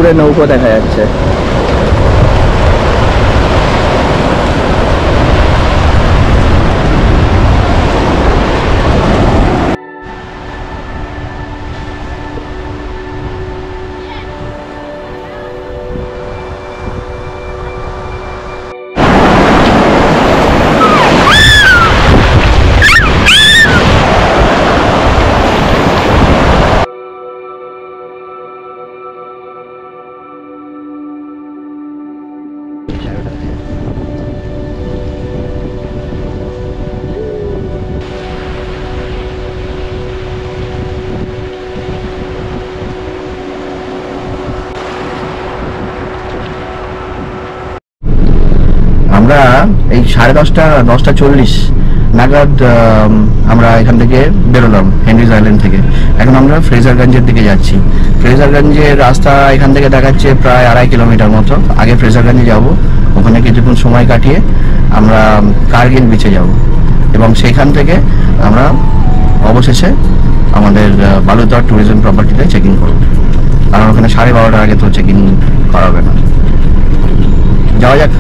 দূরে নৌকো দেখা যাচ্ছে। আমরা এই 10:30 নাগাদ আমরা এখান থেকে বেরোলাম হেনরিজ আইল্যান্ড থেকে। এখন আমরা ফ্রেজারগঞ্জের দিকে যাচ্ছি। ফ্রেজারগঞ্জের রাস্তা এখান থেকে দেখাচ্ছে প্রায় 2.5 কিলোমিটার মতো। আগে ফ্রেজারগঞ্জে যাব, ওখানে কিছুক্ষণ সময় কাটিয়ে আমরা কার্গিল বিচে যাব এবং সেখান থেকে আমরা অবশেষে আমাদের বালুরঘাট ট্যুরিজম প্রপার্টিতে চেক ইন করব, কারণ ওখানে 12:30টার আগে তো চেক ইন করা হবে না। যাওয়া যাক।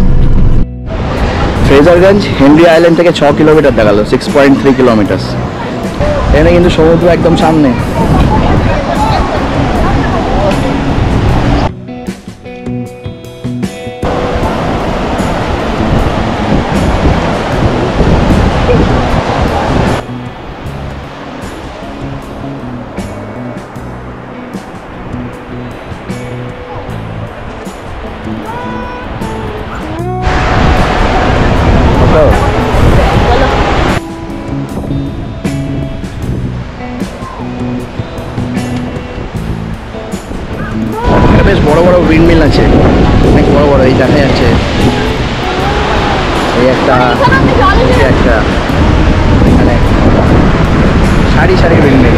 ফ্রেজারগঞ্জ হেনরি আইল্যান্ড থেকে 6 কিলোমিটার দেখালো, 6.3 কিলোমিটার। এখানে কিন্তু সমুদ্র একদম সামনে। বেশ বড় বড় উইন্ডমিল আছে, অনেক বড় বড়। এই দেখা যাচ্ছে এই একটা এখানে সারি সারি উইন্ডমিল।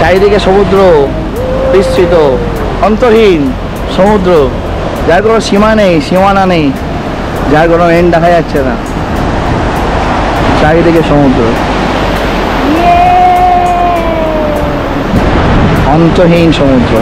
চারিদিকে সমুদ্র বিস্তৃত, অন্তহীন সমুদ্র, যার কোনো সীমা নেই, সীমানা নেই, যার কোনো এন্ড দেখা যাচ্ছে না। চারিদিকে সমুদ্র, অন্তহীন সমুদ্র।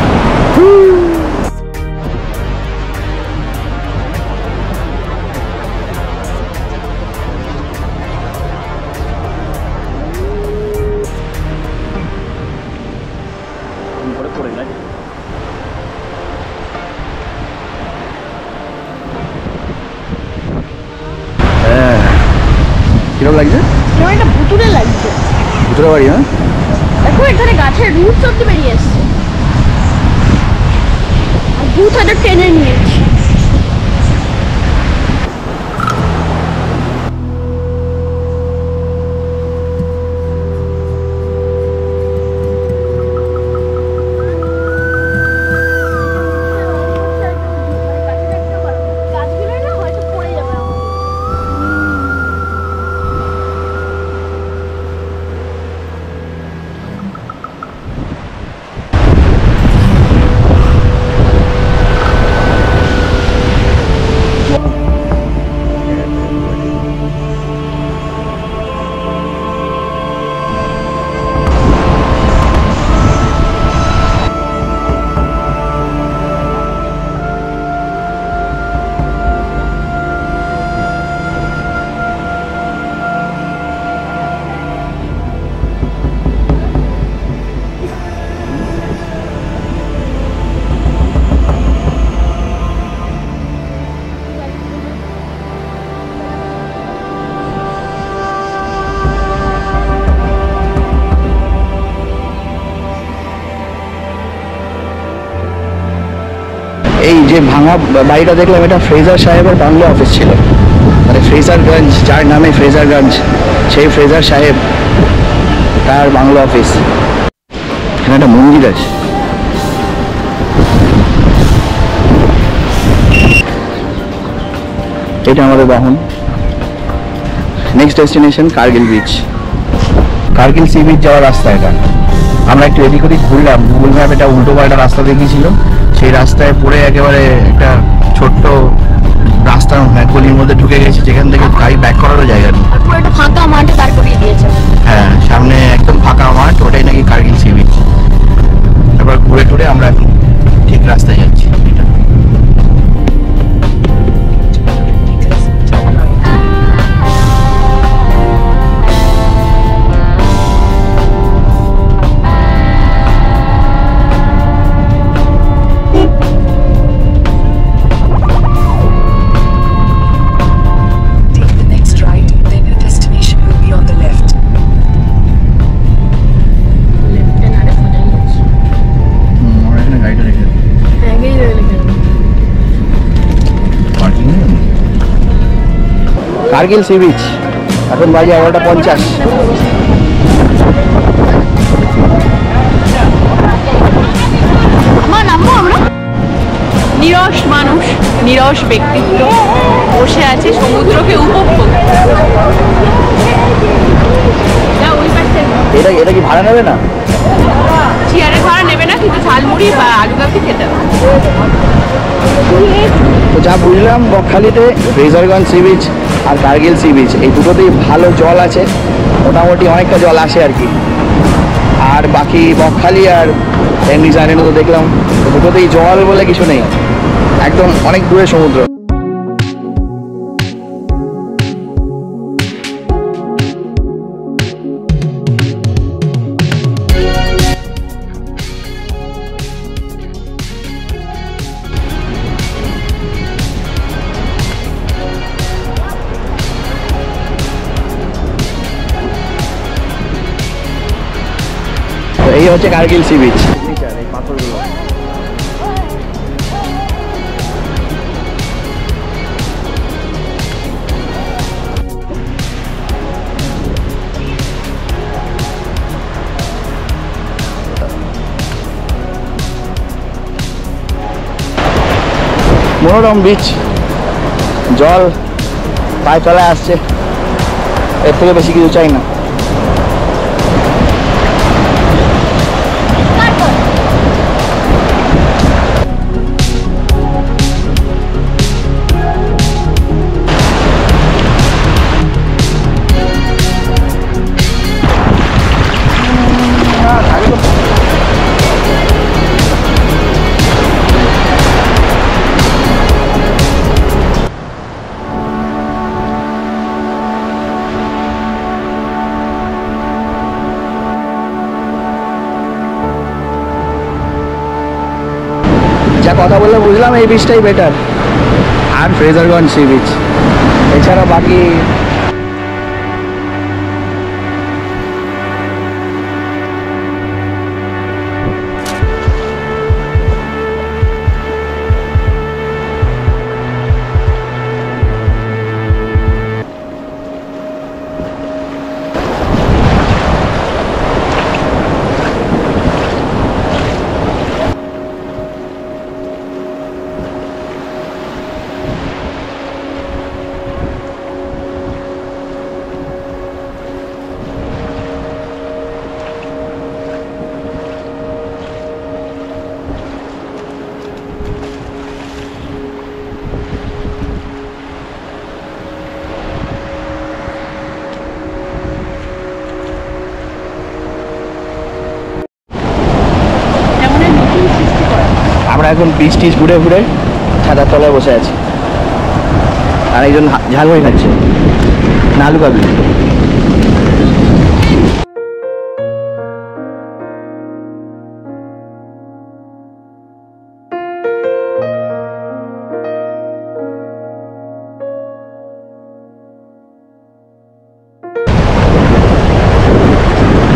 কিরকম লাগছে? এটা ভুতুরে লাগছে। ভুতুরে বাড়ি? হ্যাঁ, দেখো এখানে গাছের রুট সব বেরিয়ে আসছে, আর ভূত হয়তো টেনে নিয়েছে। যে ভাঙা বাড়িটা দেখলাম এটা ফ্রেজার সাহেবের বাংলা অফিস ছিল, মানে ফ্রেজারগঞ্জ, যার নামে ফ্রেজারগঞ্জ সেই ফ্রেজার সাহেব তার বাংলা অফিস। এখানে একটা মন্দির আছে। এটা আমাদের বাহন। Next destination Kargil beach. Kargil sea beach যাওয়ার রাস্তা এটা। আমরা একটু এদিক ওদিক ঘুরলাম, গুগল ম্যাপ এটা উল্টো পাল্টা রাস্তা দেখিয়েছিল, সেই রাস্তায় পড়ে একেবারে একটা ছোট্ট রাস্তা গলির মধ্যে ঢুকে গেছি, যেখান থেকে গাড়ি ব্যাক করারও জায়গা নেই। পুরো একটা ফাঁকা মাঠে দাঁড় করিয়ে দিয়েছে। হ্যাঁ, সামনে একদম ফাঁকা মাঠ, ওটাই নাকি কার্গিল সি বিচ। তারপর ঘুরে টুরে আমরা এখন ঠিক রাস্তায় যাচ্ছি। কার্গিল সি বিচ, এখন বাজে 11:50। নিরস মানুষ, নিরস ব্যক্তিত্ব বসে আছে সমুদ্রকে উপভোগ। এটা কি ভাড়া নেবে না? চেয়ারে ভাড়া নেবে না, কিন্তু ঝালমুড়ি বা আলু কাবলি খেতে হবে। তো যা বুঝলাম, বকখালিতে ফ্রেজারগঞ্জ সি বিচ আর কার্গিল সি বিচ এই দুটোতেই ভালো জল আছে, মোটামুটি অনেকটা জল আসে আর কি। আর বাকি বকখালি আর হেনরিজ আইল্যান্ডে তো দেখলাম দুটোতেই জল বলে কিছু নেই, একদম অনেক দূরে সমুদ্র। এই হচ্ছে কার্গিল সি বিচ। মনোরম বিচ, জল পায়ে তলায় আসছে, এর থেকে বেশি কিছু চাই না। যা কথা বলে বুঝলাম এই বিচটাই বেটার, আর ফ্রেজারগঞ্জ সি বিচ। এছাড়া বাকি আমরা এখন বিচ টিচ ঘুরে ঘুরে ছাতার তলায় বসে আছি, আর একজন ঝালমুড়ি খাচ্ছে না আলু কাবলি।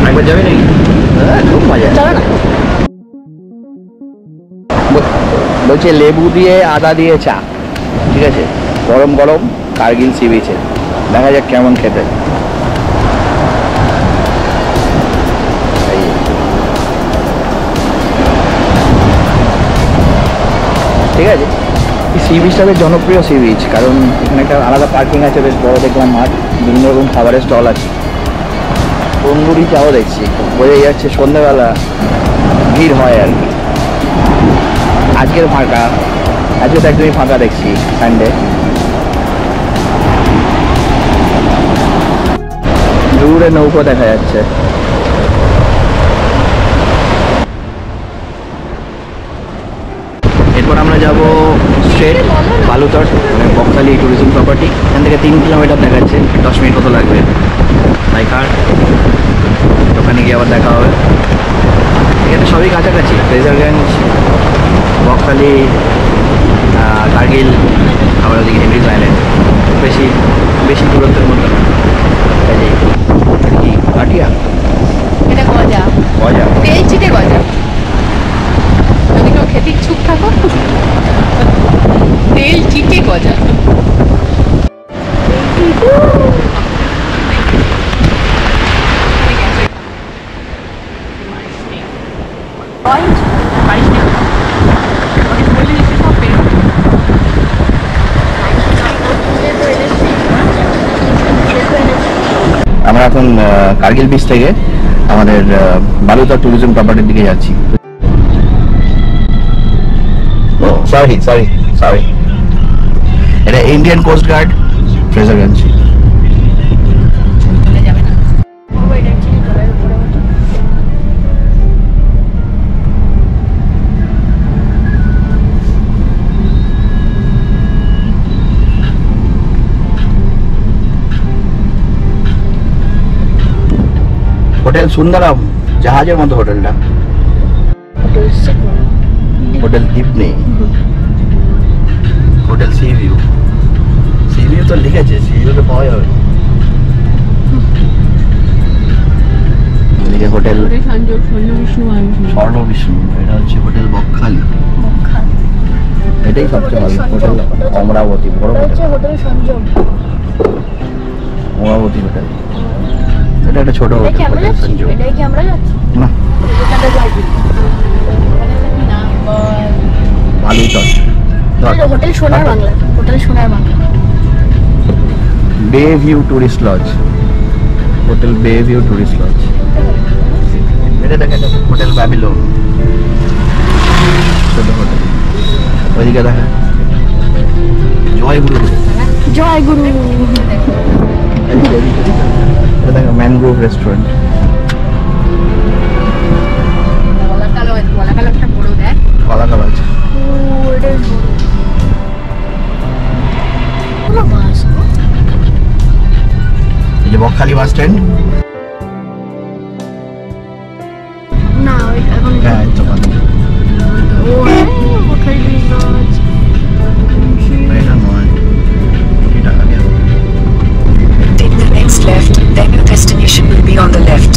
একবার যাবে নাকি? খুব মজা। চলো না। বলছে লেবু দিয়ে আদা দিয়ে চা, ঠিক আছে, গরম গরম কার্গিল সি বিচে। দেখা যাক কেমন খেতে। ঠিক আছে, এই সি বিচটা বেশ জনপ্রিয় সি বিচ, কারণ এখানে একটা আলাদা পার্কিং আছে, বেশ বড় দেখলাম মাঠ, বিভিন্ন রকম খাবারের স্টল আছে, তন্দুরি চাও দেখছি, বোঝাই যাচ্ছে সন্ধ্যাবেলা ভিড় হয় আর কি। আজকের ফাঁকা, আজকে তো একদমই ফাঁকা দেখছি, সানডে। দূরে নৌকো দেখা যাচ্ছে। এরপর আমরা যাব স্ট্রেট বালুতট, মানে বকখালি ট্যুরিজম প্রপার্টি। এখান থেকে 3 কিলোমিটার দেখাচ্ছে, 10 মিনিট মতো লাগবে বাইক হাট। ওখানে গিয়ে আবার দেখা হবে। এখানে সবই কাছাকাছি, ফ্রেজারগঞ্জ, বকখালি, কার্গিল, আবার ওদিকে হেনরিজ আইল্যান্ড, বেশি বেশি দূরত্বের মধ্যে না। কাজেই কি কাটিয়া এটা গজা, গজা, তেল চিটে গজা। যদি কেউ খেতে ইচ্ছুক থাকো, তেল চিটে গজা। আমরা এখন কার্গিল বিচ থেকে আমাদের বালুতট ট্যুরিজম প্রপার্টির দিকে যাচ্ছি। সরি সরি সরি, এটা Indian Coast Guard Fraserganj. Hotel Sundaram, জাহাজের মতো হোটেলটা। হোটেল ইপনি, hotel sea view. Sea view তো লিখেছে, সি ভিউ তো পাওয়া যাবে। এদিকে হোটেল স্বর্ণ বিষ্ণু, এটা হচ্ছে হোটেল বকখালি। এটাই সবচেয়ে ভালো হোটেল। অমরাবতী, বড় হোটেল অমরাবতী হোটেল। এটা একটা ছোট হোটেল। এটাই কি আমরা যাচ্ছি না, বালুতট হোটেল সোনার বাংলা, হোটেল সোনার বাংলা। বে ভিউ টুরিস্ট লজ, হোটেল বে ভিউ টুরিস্ট লজ। এটা দেখা যাচ্ছে হোটেল ব্যাবিলন, ছোট হোটেল। ওইদিকে দেখা জয়গুরু, জয়গুরু। এটা দেখা ম্যানগ্রোভ রেস্টুরেন্ট। কলাকাল আছে। এই যে বকখালি বাস স্ট্যান্ড। না এখন হ্যাঁ, এই তো ভালো। এটা নয়, এটা আগে। Take the next left, then your destination will be on the left.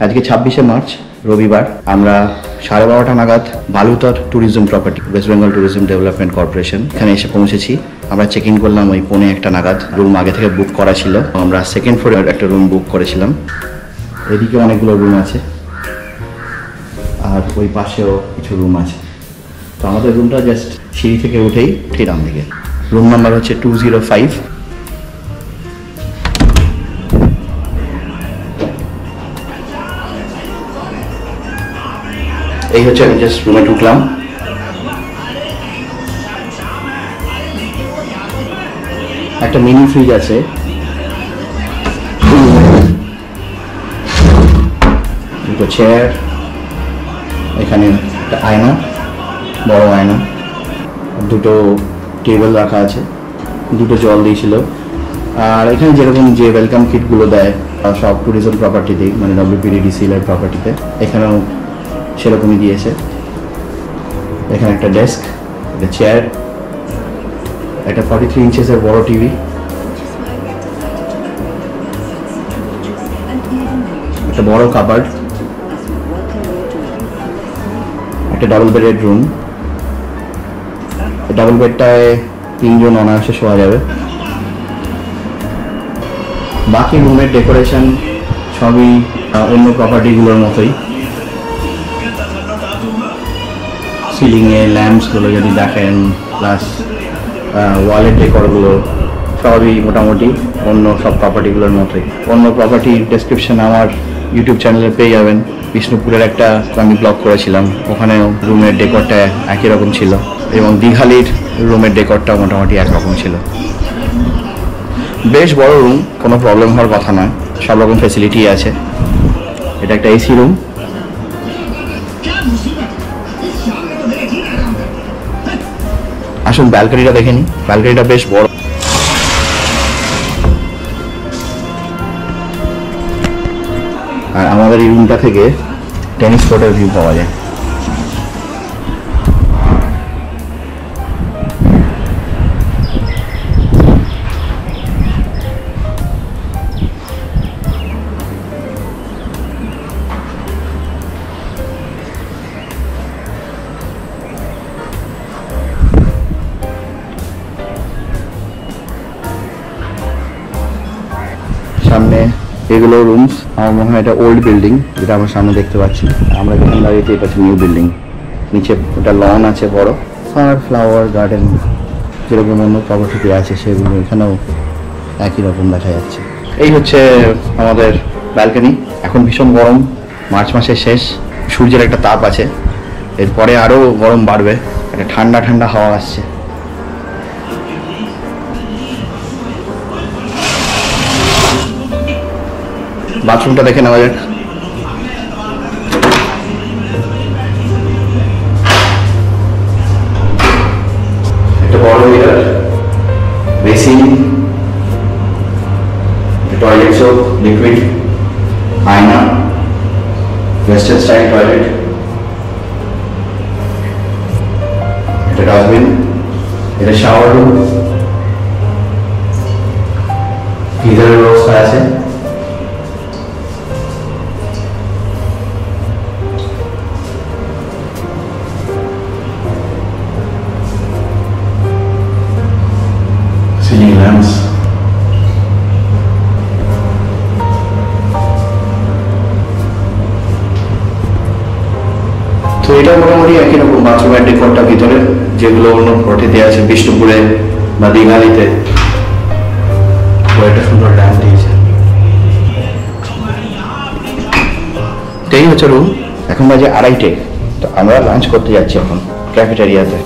আজকে 26শে মার্চ রবিবার, আমরা 12:30 নাগাদ Balutat tourism property, West Bengal tourism development corporation, এখানে এসে পৌঁছেছি। আমরা চেক ইন করলাম ওই 1:45 নাগাদ। রুম আগে থেকে বুক করা ছিল, আমরা সেকেন্ড ফ্লোরে একটা রুম বুক করেছিলাম। এদিকে অনেকগুলো রুম আছে আর ওই পাশেও কিছু রুম আছে। তো আমাদের রুমটা জাস্ট সিঁড়ি থেকে উঠেই ডান দিকে। রুম নাম্বার হচ্ছে 205। এই হচ্ছে, আমি জাস্ট রুমে ঢুকলাম। একটা মিনি ফ্রিজ আছে, দুটো চেয়ার, এখানে একটা আয়না, বড় আয়না, দুটো টেবিল রাখা আছে, দুটো জল দিয়েছিল। আর এখানে যেরকম যে ওয়েলকাম কিটগুলো দেয় সব ট্যুরিজম প্রপার্টিতেই, মানে WPDDCL এর প্রপার্টিতে, এখানেও সেরকমই দিয়েছে। এখানে একটা ডেস্ক, একটা চেয়ার, একটা 43 ইঞ্চেসের বড় টিভি, একটা বড় কাবার্ড, একটা ডাবল বেডেড রুম। ডাবল বেডটায় 3 জন অনায়াসে শোয়া যাবে। বাকি রুমের ডেকোরেশন সবই অন্য প্রপার্টিগুলোর মতোই। সিলিংয়ে ল্যাম্পসগুলো যদি দেখেন, প্লাস ওয়ালের ডেকোরগুলো সবই মোটামুটি অন্য সব প্রপার্টিগুলোর মতোই। অন্য প্রপার্টির ডেসক্রিপশন আমার ইউটিউব চ্যানেলে পেয়ে যাবেন। বিষ্ণুপুরের একটা আমি ব্লগ করেছিলাম, ওখানেও রুমের ডেকোরটা একই রকম ছিল, এবং দীঘালির রুমের ডেকোরটা মোটামুটি একরকম ছিল। বেশ বড় রুম, কোনো প্রবলেম হওয়ার কথা নয়, সব রকম ফেসিলিটি আছে। এটা একটা এসি রুম। আসুন ব্যালকনিটা দেখে নিই। ব্যালকনিটা বেশ বড়। আর আমাদের এই রুমটা থেকে টেনিস কোর্টের ভিউ পাওয়া যায়। সামনে এগুলো রুমস, আমার মনে হয় এটা ওল্ড বিল্ডিং, যেটা আমার সামনে দেখতে পাচ্ছি। আমরা যেখানে দাঁড়িয়েছি এটা হচ্ছে নিউ বিল্ডিং। নিচে ওটা লন আছে বড়, আর ফ্লাওয়ার গার্ডেন যেরকম অন্য প্রপার্টিতে আছে সেগুলো এখানেও একই রকম দেখা যাচ্ছে। এই হচ্ছে আমাদের ব্যালকনি। এখন ভীষণ গরম, মার্চ মাসের শেষ, সূর্যের একটা তাপ আছে, এরপরে আরও গরম বাড়বে, একটা ঠান্ডা ঠান্ডা হাওয়া আসছে। বাথরুমটা দেখে নেওয়া যাক। একটা বড় mirror, basin, toilet soap, liquid, আয়না, ওয়েস্টার্ন স্টাইল টয়লেট, একটা ডাস্টবিন, এটা শাওয়ার রুম, গিজারের ব্যবস্থা আছে। সিলিং ল্যাম্পস, তো এটা মোটামুটি একই রকম বাথরুমের ডেকোরটা ভিতরে, যেগুলো অন্য প্রপার্টিতে আছে বিষ্ণুপুরে বা দীঘালিতে। একটা সুন্দর ল্যাম্প দিয়েছে। এই হচ্ছে রুম। এখন বাজে 2:30, তো আমরা লাঞ্চ করতে যাচ্ছি এখন ক্যাফেটেরিয়াতে।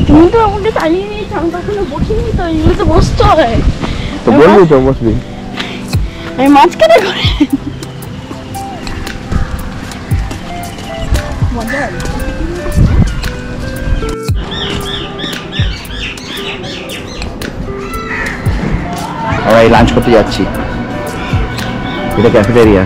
তুমি তো আমাকে চালিয়ে নিয়েছো, আমি তখনও বসিনি, তো এগুলো তো বসতে হয়। তো বলবি তো বসবি। আমি মাঝখানে করে আমরা এই লাঞ্চ করতে যাচ্ছি, এটা ক্যাফেটেরিয়া।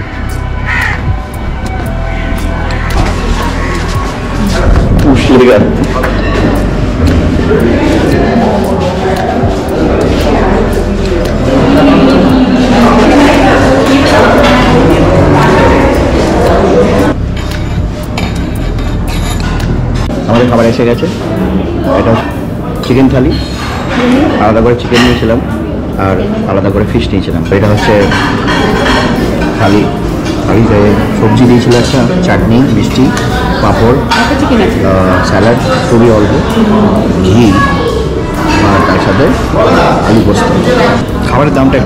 আমাদের খাবার এসে গেছে। এটা চিকেন থালি, আলাদা করে চিকেন নিয়েছিলাম আর আলাদা করে ফিশ নিয়েছিলাম। এটা হচ্ছে থালি, থালিতে সবজি দিয়েছিল, একটা চাটনি, মিষ্টি, পাঁপড়, স্যালাড, খুবই অল্প, ঘি আর তার সাথে আলু পোস্ত। খাবারের দামটা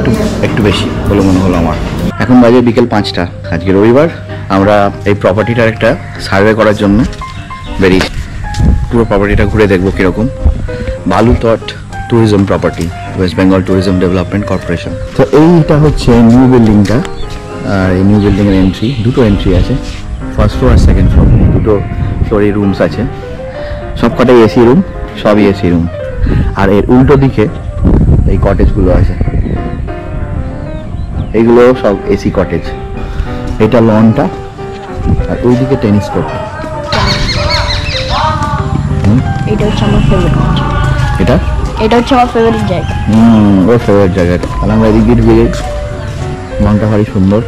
একটু বেশি বলে মনে হলো আমার। এখন বাজে বিকেল 5টা। আজকে রবিবার। আমরা এই প্রপার্টিটার একটা সার্ভে করার জন্য বেরিয়েছি। পুরো প্রপার্টিটা ঘুরে দেখবো কীরকম। Balutat tourism property, West Bengal tourism development corporation. তো এইটা হচ্ছে নিউ বিল্ডিংটা, আর এই নিউ বিল্ডিংয়ের এন্ট্রি, দুটো এন্ট্রি আছে, ফার্স্ট ফ্লোর আর সেকেন্ড ফ্লোর। দুটো ফ্লোরে রুমস আছে, সব কটাই এসি রুম, সবই এসি রুম। আর এর উল্টো দিকে এই কটেজগুলো আছে, এইগুলো সব এসি কটেজ। এটা লনটা, আর ওইদিকে টেনিস কোর্ট। এটা হচ্ছে আমার ফেভারিট। এটা হচ্ছে আমার ফেভারিট জায়গা। ওর ফেভারিট জায়গাটা। তাহলে আমরা এদিক দিয়ে ঢুকে যাই। মনটা ভারী সুন্দর।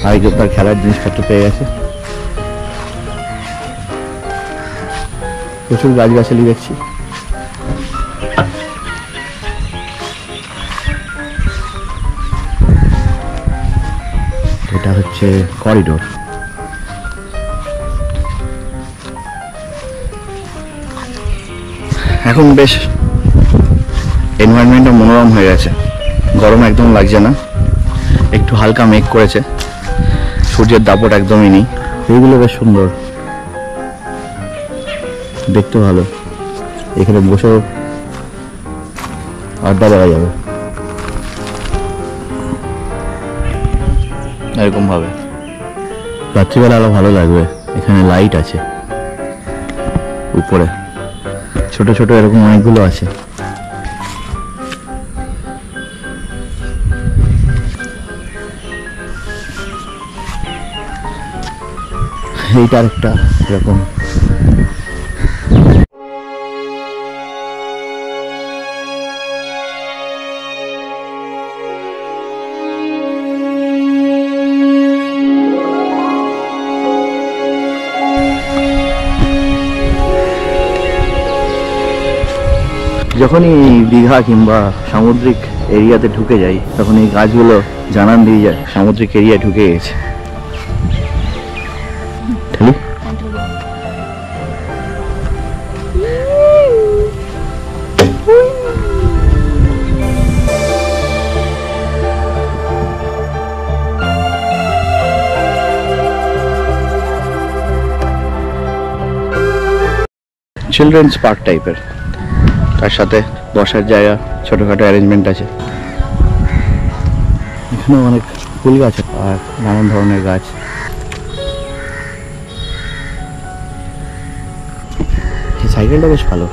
আরেকজন তার খেলার জিনিসপত্র পেয়ে গেছে। প্রচুর গাছগাছালি দেখছি। এটা হচ্ছে করিডোর। এখন বেশ এনভায়রনমেন্টটা মনোরম হয়ে গেছে, গরম একদম লাগছে না, একটু হালকা মেঘ করেছে, সূর্যের দাপট একদমই নেই। এইগুলো বেশ সুন্দর, দেখতে ভালো। এখানে বসেও আড্ডা দেওয়া যাবে এরকম ভাবে। রাত্রিবেলা আরো ভালো লাগবে। এখানে লাইট আছে উপরে, ছোট ছোট এরকম অনেকগুলো আছে। এইটার একটা এরকম। যখনই দীঘা কিংবা সামুদ্রিক এরিয়াতে ঢুকে যাই, তখন এই গাছগুলো জানান দিয়ে যায় সামুদ্রিক এরিয়ায় ঢুকে গেছে। চিলড্রেন্স পার্ক টাইপের, তার সাথে বসার জায়গা, ছোটখাটো অ্যারেঞ্জমেন্ট আছে। এখানে অনেক ফুল গাছ আর নানান ধরনের গাছ। এই সাইকেলটা বেশ ভালো,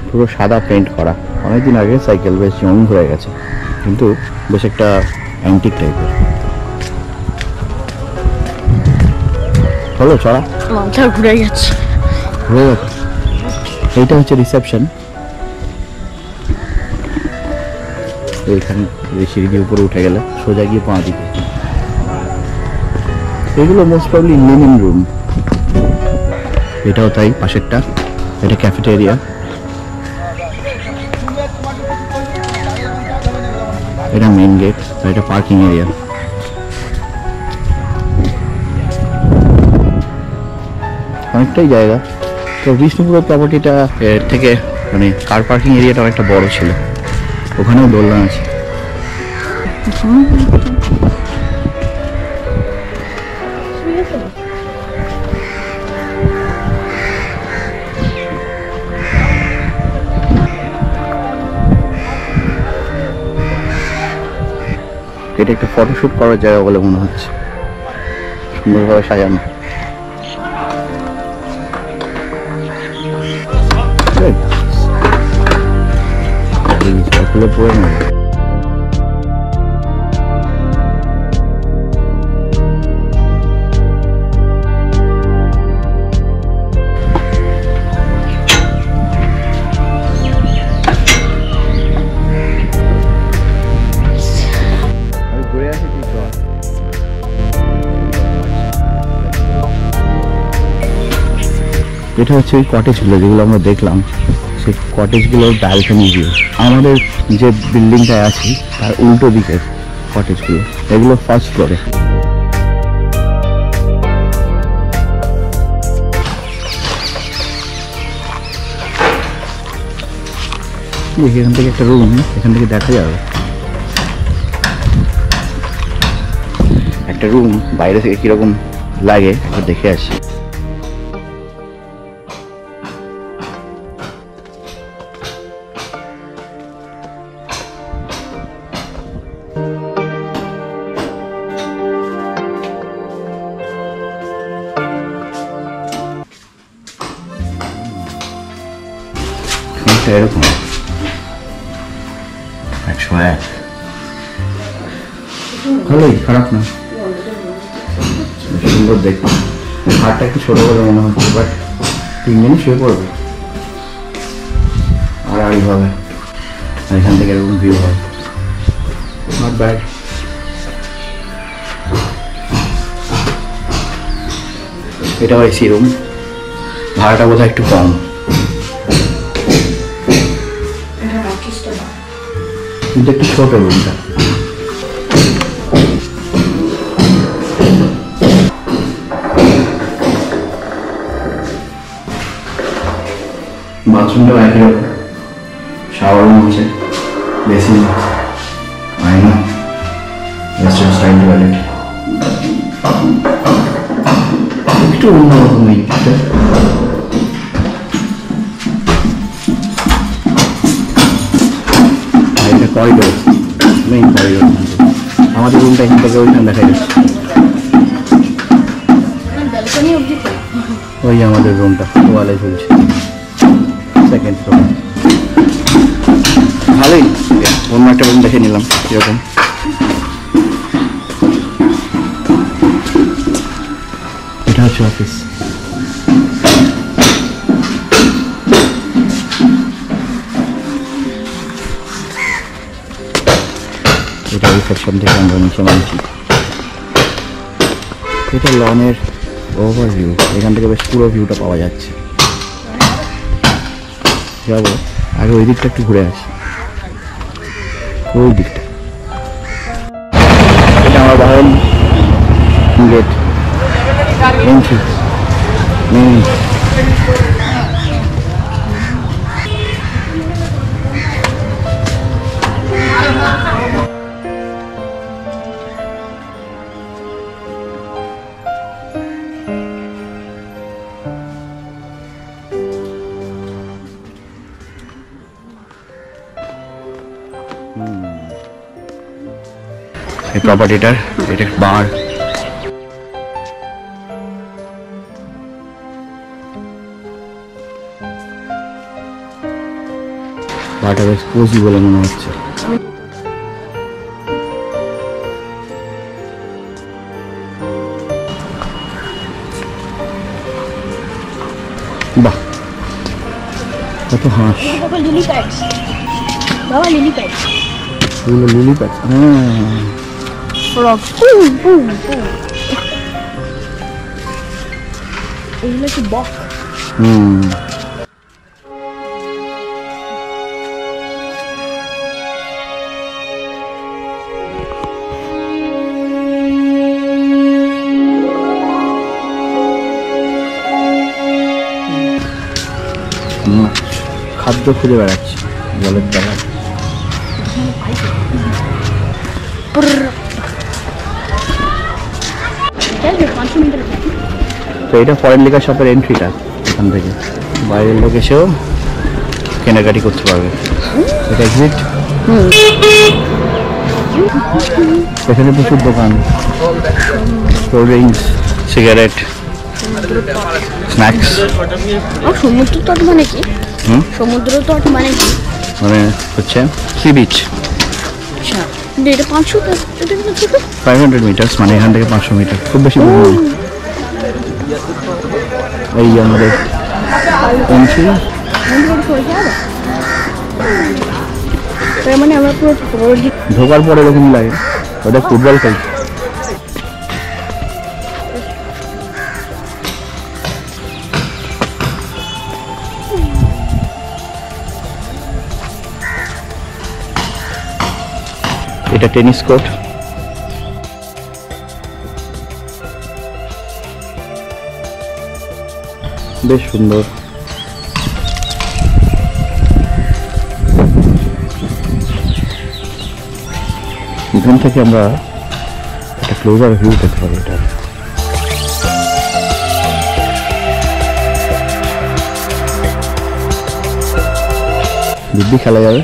পুরো সাদা পেন্ট করা। অনেকদিন আগে সাইকেল, বেশ জং ধরে গেছে, কিন্তু বেশ একটা অ্যান্টিক টাইপের। হলো চড়া, মাথা ঘুরে গেছে। এইটা হচ্ছে রিসেপশন। এইখানে সিঁড়ি দিয়ে উপরে উঠে গেলে সোজা গিয়ে 5 দিকে। এগুলো মোস্ট প্রবলি লিভিং রুম। এটাও তাই, পাশেরটা এটা ক্যাফেটেরিয়া। এটা মেইন গেট, আর এটা পার্কিং এরিয়া। অনেকটাই জায়গা। তো বিষ্ণুপুরের প্রপার্টিটা এর থেকে মানে কার পার্কিং এরিয়াটা অনেকটা বড় ছিল, ওখানেও দোলনা আছে। এটা একটা ফটোশুট করার জায়গা বলে মনে হচ্ছে, সুন্দরভাবে সাজানো। পড়ে নেবে। এটা হচ্ছে ওই কটেজগুলো যেগুলো আমরা দেখলাম, সেই কটেজগুলোর ব্যালকনি ভিউ। আমাদের যে বিল্ডিংটায় আছি তার উল্টো দিকের কটেজগুলো, এগুলো ফার্স্ট ফ্লোরে। এখান থেকে একটা রুম, এখান থেকে দেখা যাবে একটা রুম বাইরে থেকে কিরকম লাগে দেখে আসি। এরকম 101, ভালোই, খারাপ না, সুন্দর দেখতে। হাটটা একটু ছোট বলে মনে হচ্ছে, বাট 3 দিনই শুয়ে পড়বে আড়াআড়ি হবে। এখান থেকে এরকম ভিউ হয়, নট ব্যাড। এটাও এসি রুম, ভাড়াটা বোধহয় একটু কম। কিন্তু একটু ছোট রুমটা। বাথরুমটাও একই রকম, শাওয়ার রুম আছে, বেসিন, আয়না, ওয়েস্টার্ন স্টাইল টয়লেট। একটু অন্যরকম এই দিকটা। Corridor, main corridor. আমাদের রুমটা এখান থেকে ওইখানে দেখা যাচ্ছে, ওই আমাদের রুমটা ওয়ালে ঝুলছে, সেকেন্ড ফ্লোর। ভালোই, অন্য একটা রুম দেখে নিলাম কিরকম। এটা হচ্ছে অফিস। এটা রিসেপশন থেকে আমরা নিচে নামছি। এটা লনের ওভারভিউ, এখান থেকে বেশ পুরো ভিউটা পাওয়া যাচ্ছে। যাবো আগে ওই দিকটা একটু ঘুরে আসি, ওই দিকটা। এটা আমার বাহন গেট, এন্ট্রি মেইন। এই প্রপার্টিটার এটা বার। বারটা বেশ কোজি বলে মনে হচ্ছে। বাহ, কত হাঁস। লিলি প্যাডস, বাবা লিলি প্যাডস, এগুলো লিলি প্যাড। হ্যাঁ, ফ্রগ। এগুলো কি বক? খাদ্য খুঁজে বেড়াচ্ছি জলের তলায়। তো এটা ফরেন লিকার শপের এন্ট্রিটা, এখান থেকে বাইরের লোক এসেও কেনাকাটি করতে পারবে। এটা এক্সিট। এখানে প্রচুর দোকান, কোল্ড ড্রিঙ্কস, সিগারেট, স্ন্যাক্স। সমুদ্র তট মানে কি? সমুদ্র তট মানে কি? মানে হচ্ছে সি বিচ। আচ্ছা, কিন্তু এটা 500 500 মিটার্স, মানে এখান থেকে 500 মিটার, খুব বেশি দূর নয়। এই আমাদের এন্ট্রি। তার মানে আমরা পুরো ঢোকার পরে এরকম লাগে ওটা ফুটবল খেলছে। এটা টেনিস কোর্ট। বেশ সুন্দর। এখান থেকে আমরা একটা ক্লোজার ভিউ দেখতে পাবো। এটা দিব্যি খেলা যাবে,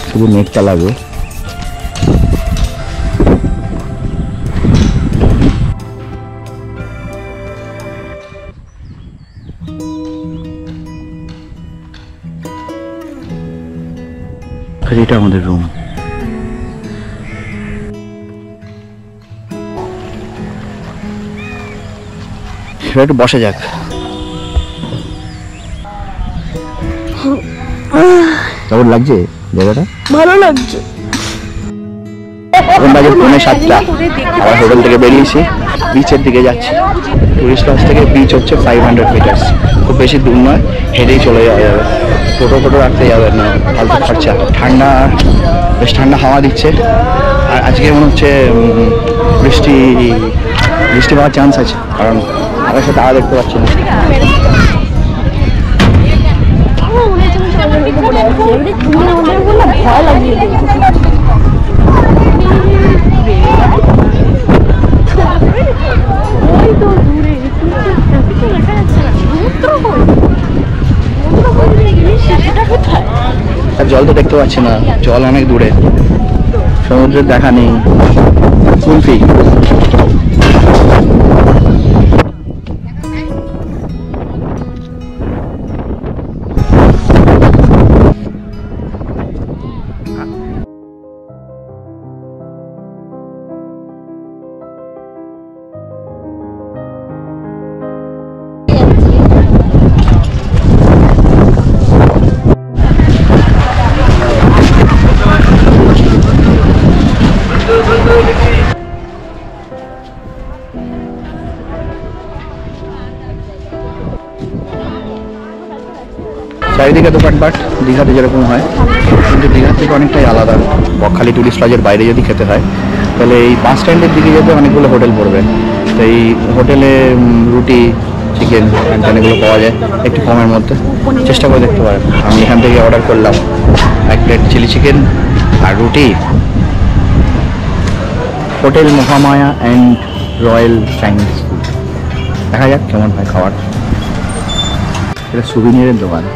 শুধু নেটটা লাগবে। এটা আমাদের রুম। এবার একটু বসা যাক। কেমন লাগছে জায়গাটা? ভালো লাগছে। এখন বাজে 7:30। আবার হোটেল থেকে বেরিয়েছি, বিচের দিকে যাচ্ছি। টুরিস্ট লজ থেকে বিচ হচ্ছে 500 মিটার্স, খুব বেশি দূর নয়, হেঁটেই চলে যাওয়া যাবে। টোটো রাখতে যাবে না, ফালতু খরচা। ঠান্ডা, বেশ ঠান্ডা হাওয়া দিচ্ছে। আর আজকে মনে হচ্ছে বৃষ্টি হওয়ার চান্স আছে, কারণ আমার সাথে আওয়া দেখতে পাচ্ছি না। ভয় লাগিয়ে আর জল তো দেখতে পাচ্ছি না, জল অনেক দূরে, সমুদ্রের দেখা নেই। কুলফি চারিদিকে দোকানপাট, দীঘাতে যেরকম হয়, কিন্তু দীঘার থেকে অনেকটাই আলাদা। বকখালি টুরিস্ট লজের বাইরে যদি খেতে হয়, তাহলে এই বাস স্ট্যান্ডের দিকে যেতে অনেকগুলো হোটেল পড়বে। তো এই হোটেলে রুটি, চিকেন এগুলো পাওয়া যায় একটু কমের মধ্যে, চেষ্টা করে দেখতে পারেন। আমি এখান থেকে অর্ডার করলাম 1 প্লেট চিলি চিকেন আর রুটি। Hotel Mahamaya and royal Chinese food. দেখা যাক কেমন হয় খাবার। এটা সুভিনিয়ারের দোকান।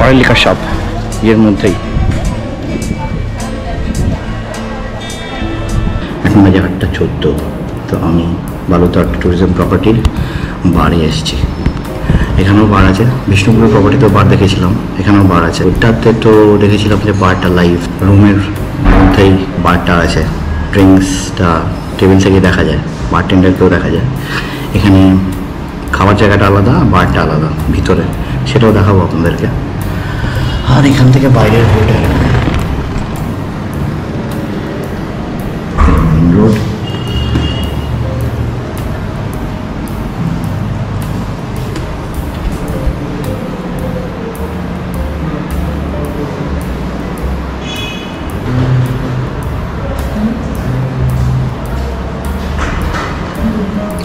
ফরেন লিকার শপ এর মধ্যেই। এখন বাজে 8:14। তো আমি বালুরঘাট ট্যুরিজম প্রপার্টির বারে এসেছি। এখানেও বার আছে, বিষ্ণুপুরের প্রপার্টিতেও বার দেখেছিলাম, এখানেও বার আছে। ওটাতে তো দেখেছিলাম যে বারটা লাইভ, রুমের মধ্যেই বারটা আছে, ড্রিঙ্কসটা টেবিল থেকে দেখা যায়, বারটেন্ডারকেও দেখা যায়। এখানে খাবার জায়গাটা আলাদা, বারটা আলাদা ভিতরে, সেটাও দেখাবো আপনাদেরকে। আর এখান থেকে বাইরের ভিউটা রোড।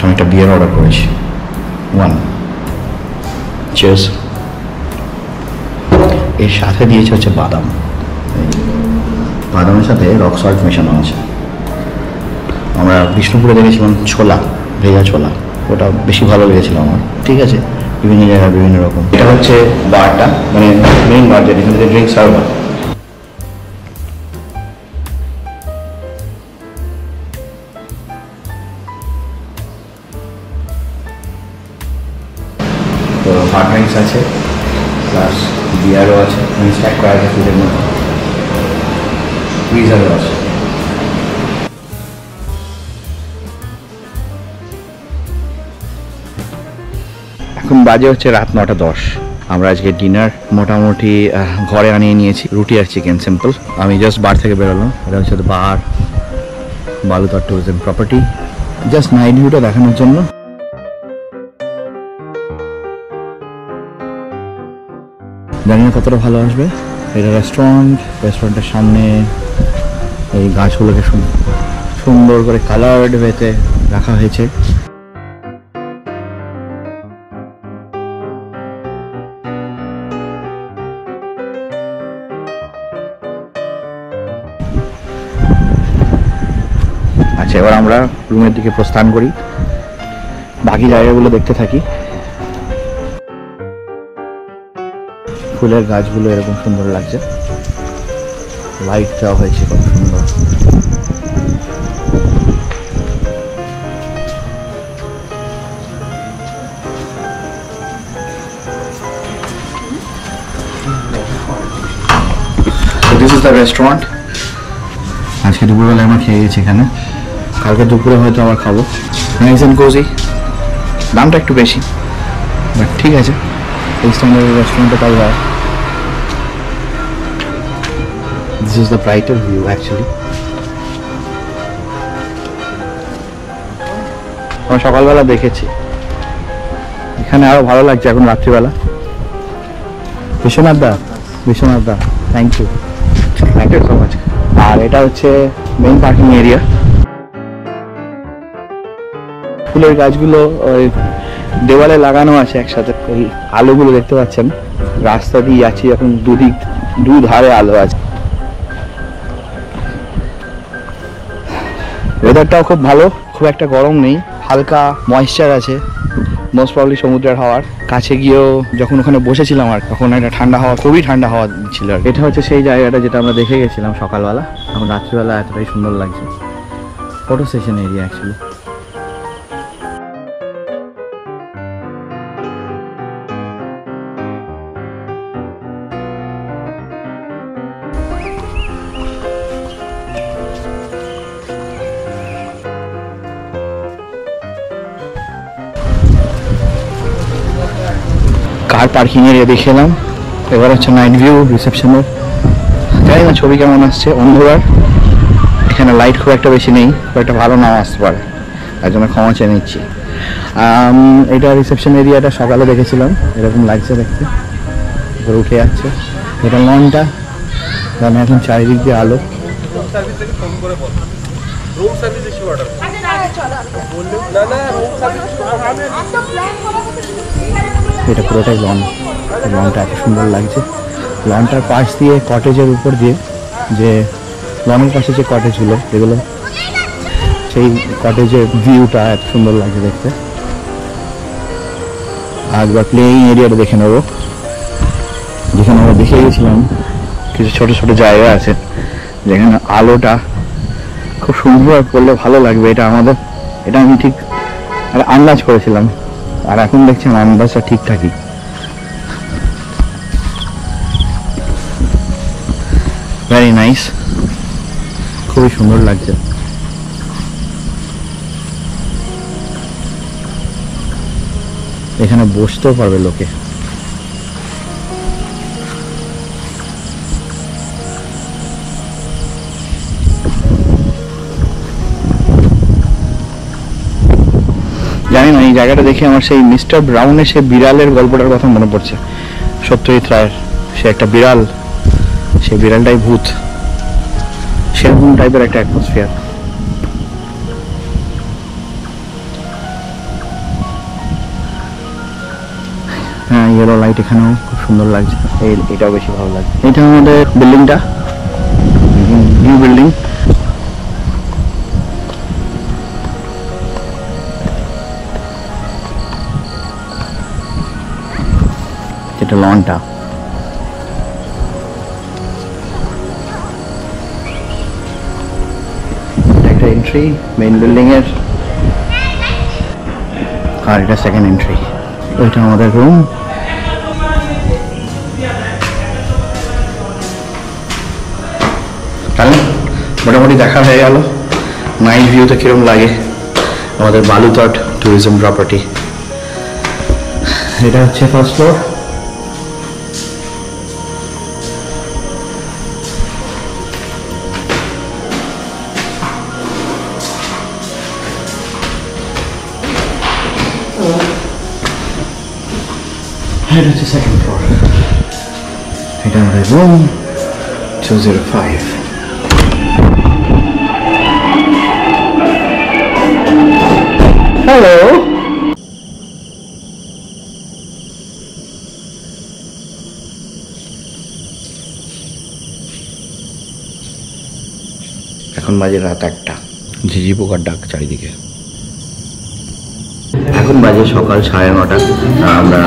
আমি একটা বিয়ার অর্ডার করেছি, 1 চিয়ার্স। এর সাথে দিয়েছে হচ্ছে বাদাম, বাদামের সাথে রক সল্ট মেশানো আছে। আমরা বিষ্ণুপুরে দেখেছিলাম ছোলা, ভেজা ছোলা, ওটা বেশি ভালো লেগেছিল আমার। ঠিক আছে, বিভিন্ন জায়গায় বিভিন্ন রকম। এটা হচ্ছে বারটা, মানে মেইন বার, যেটা এখান থেকে ড্রিঙ্ক সার্ভ হয়। তো হার্ড ড্রিঙ্কস আছে, প্লাস বিয়ারও আছে, স্ট্যাক করা আছে ফ্রিজের মধ্যে, ফ্রিজারও আছে। এখন বাজে হচ্ছে রাত 9:10। আমরা আজকে ডিনার মোটামুটি ঘরে আনিয়ে নিয়েছি, রুটি আর চিকেন, সিম্পল। আমি জাস্ট বার থেকে বেরোলাম। এটা হচ্ছে বার, বালুতট ট্যুরিজম প্রপার্টি, জাস্ট নাইট ভিউটা দেখানোর জন্য। জানি না কতটা ভালো আসবে। এটা রেস্টুরেন্টের সামনে এই গাছগুলোকে সুন্দর করে কালার্ড ওয়েতে রাখা হয়েছে। আচ্ছা, এবার আমরা রুমের দিকে প্রস্থান করি, বাকি জায়গাগুলো দেখতে থাকি। ফুলের গাছগুলো এরকম সুন্দর লাগছে, লাইট দেওয়া হয়েছে খুব সুন্দর। This is the restaurant. আজকে দুপুরবেলায় আমরা খেয়ে গেছি এখানে, কালকে দুপুরে হয়তো আবার খাবো। নাইস এন্ড কোজি, দামটা একটু বেশি, বাট ঠিক আছে, এই স্ট্যান্ডার্ড রেস্টুরেন্টে তাই হয়। This is the brighter view actually. আমি সকালবেলা দেখেছি, এখানে আরো ভালো লাগছে এখন রাত্রিবেলা। বিশ্বনাথ দা, থ্যাংক ইউ সো মাচ। আর এটা হচ্ছে মেইন পার্কিং এরিয়া। ফুলের গাছগুলো ওই দেওয়ালে লাগানো আছে একসাথে। ওই আলোগুলো দেখতে পাচ্ছেন, রাস্তা দিয়ে যাচ্ছি এখন, দুধারে আলো আছে। ওয়েদারটাও খুব ভালো, খুব একটা গরম নেই, হালকা ময়েশ্চার আছে, মোস্ট প্রবলি সমুদ্রের হাওয়ার কাছে গিয়েও যখন ওখানে বসেছিলাম আর তখন একটা ঠান্ডা হাওয়া, খুবই ঠান্ডা হাওয়া ছিল। আর এটা হচ্ছে সেই জায়গাটা যেটা আমরা দেখে গেছিলাম সকালবেলা। এখন রাত্রিবেলা এতটাই সুন্দর লাগছে, photo session area actually. Car parking area দেখে এলাম। এবার হচ্ছে নাইট ভিউ রিসেপশনের। জানি না ছবি কেমন আসছে, অন্ধকার, এখানে লাইট খুব একটা বেশি নেই, খুব একটা ভালো নাও আসতে পারে, তার জন্য ক্ষমা চেয়ে নিচ্ছি। এটা রিসেপশন এরিয়াটা সকালে দেখেছিলাম, এরকম লাগছে দেখতে, উপরে উঠে যাচ্ছে। এটা লনটা, কারণ এখন চারিদিক দিয়ে আলো। এটা পুরোটাই লনটা এত সুন্দর লাগছে। লনটার পাশ দিয়ে কটেজের উপর দিয়ে, যে লনের পাশে যে কটেজগুলো, এগুলো সেই কটেজের ভিউটা এত সুন্দর লাগছে দেখতে। আর একবার প্লেইং এরিয়াটা দেখে নেবো, যেখানে আমরা দেখে গেছিলাম কিছু ছোট ছোট জায়গা আছে যেখানে আলোটা খুব সুন্দর করলে ভালো লাগবে। এটা আমি ঠিক একটা আন্দাজ করেছিলাম, আর এখন দেখছি আমার আন্দাজটা ঠিকঠাকই। ভেরি নাইস, খুবই সুন্দর লাগছে। এখানে বসতেও পারবে লোকে। এই জায়গাটা দেখে আমার সেই মিস্টার ব্রাউনের সেই বিড়ালের গল্পটার কথা মনে পড়ছে। সত্যজিৎ রায়ের সে একটা বিড়াল, সেই বিড়ালটাই ভূত, সেরকম টাইপের একটা অ্যাটমসফিয়ার। হ্যাঁ, ইয়েলো লাইট এখানেও খুব সুন্দর লাগছে। এটাও বেশি ভালো লাগছে। এটা আমাদের বিল্ডিংটা, নিউ বিল্ডিং। এটা লনটা। একটা এন্ট্রি মেইন বিল্ডিং এর, আর এটা সেকেন্ড এন্ট্রি। এটা আমাদের রুম। তাহলে মোটামুটি দেখা হয়ে গেল নাইট ভিউতে কিরম লাগে আমাদের বালুতট ট্যুরিজম প্রপার্টি। এটা হচ্ছে ফার্স্ট ফ্লোর। এটা হচ্ছে সেকেন্ড ফ্লোর। এটা আমাদের রুম 205। হ্যালো, এখন বাজে রাত 1টা। ঝিঝি পোকার ডাক চারিদিকে। এখন বাজে সকাল 9:30। আমরা